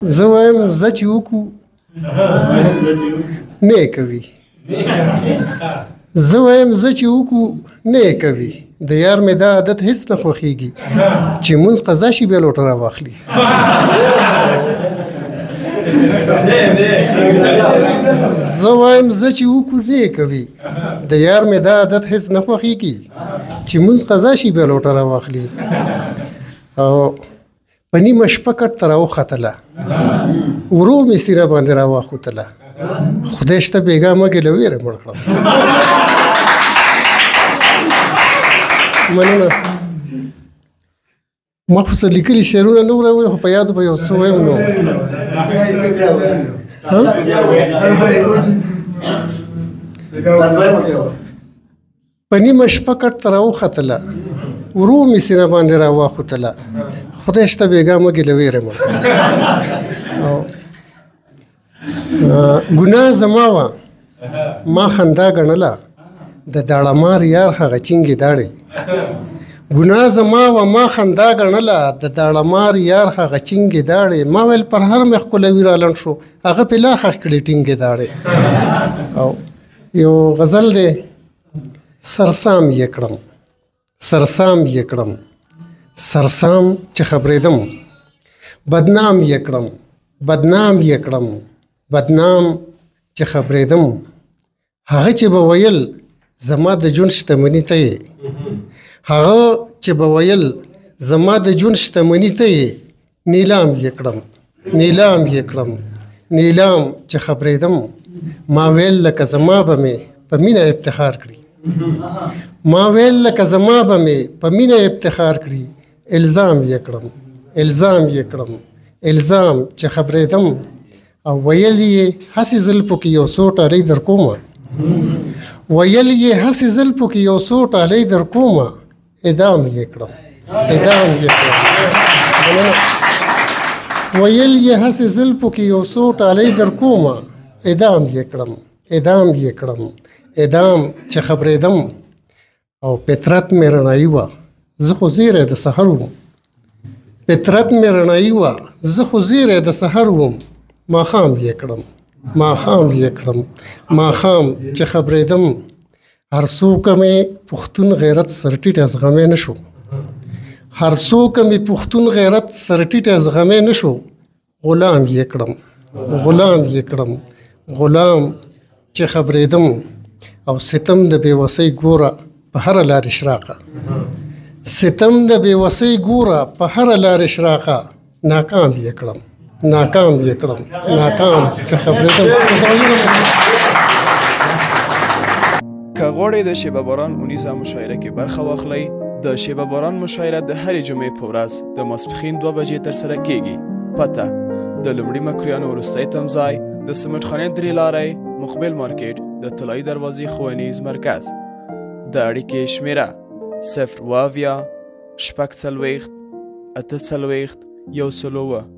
زه وایم زه چې وکړو نه یې کوي زه وایم زه چې وکړو نه یې کوي د یار مې دا عادت هېڅ نه خوښېږي چې مونځ قضا شي بیا لوټه راواخلي زه وایم زه چې وکړو نه یې کوي د یار مې دا عادت هېڅ نه خوښېږي چې مونځ قضا شي بیا لوټه راواخلي او په نیمه شپه کټ ته راوختله ورو مې سینه باندې راواخوتله خدای شته بېګا مګې له ویرې مړ کړم مننه ما خو څه لیکلي شعرونه نه وو راوړي خو په یادو به یو څه ویم نو په نیمه شپه کټ ته راوختله ورو مې سینه باندې راواخوتله خدای شته بېګا مګې له ویرې مړ کړم ګناه زما وه ما خندا ګڼله د داړه یار هغه چینګې داړې ګناه زما وه ما خندا ګڼله د داړه یار هغه چینګې داړې ما ویل پر هر مې ښکلوي رالنډ شو هغه پې لا ښخ کړې ټینګې داړې او یو غزل دی سرسام یې کړم سرسام یې کړم سرسام چې خبرېدم بدنام یې کړم بدنام یې کړم بدنام چې خبرېدم هغه چې به ویل زما د ژوند شتمني ته یې هغه چې به ویل زما د ژوند شتمني ته یې نیلام یې کړم نیلام یې کړم نیلام چې خبرېدم ما ویل لکه زما به مې په مینه افتخار کړي ما ویل لکه زما به مې په مینه افتخار کړي الزام یې کړم الزام یې کړم الزام چې خبرېدم او ویل یې هسې زلفو کې یو څو ټالۍ در کومه ویل یې هسې زلفو کې یو څو ټالۍ در کومه اعدام یې کړم اعدام یې کړم ویل یې هسې زلفو کې یو څو ټالۍ در کومه اعدام یې کړم اعدام یې کړم اعدام چې خبرېدم او فطرت مې رڼایي وه زه خو زیری د سحر وم فطرت مې رڼایي وه زه خو زیری د سحر وم ماښام یې کړم ماښام یې کړم ماښام چې خبرېدم هر څوکه مې پښتون غیرت سر ټیټه زغمی نه شو هر څوکه مې پښتون غیرت سر ټیټه زغمی نه شو غلام یې کړم غلام یې کړم غلام چې خبرېدم او ستم د بېوسۍ ګوره په هره لارې شراقه ستم د بېوسۍ ګوره په هره لارې شراقه ناکام یې کړم ناکام یې کړم ناکام چې خبرېدم که غواړئ د شیبه باران اونیزه مشاعره کې برخه واخلئ د شیبه باران مشاعره د هرې جمعې په ورځ د ماسپښین 2 بجې ترسره کیږي پته د لومړي مکرویانو وروستی تمځای د سمټخانې 3 لارۍ مقبل مارکیټ د طلایي دروازې ښوونیز مرکز د اړیکې شمیره 0 اویا شپږ څلوېښت اته څلوېښت 101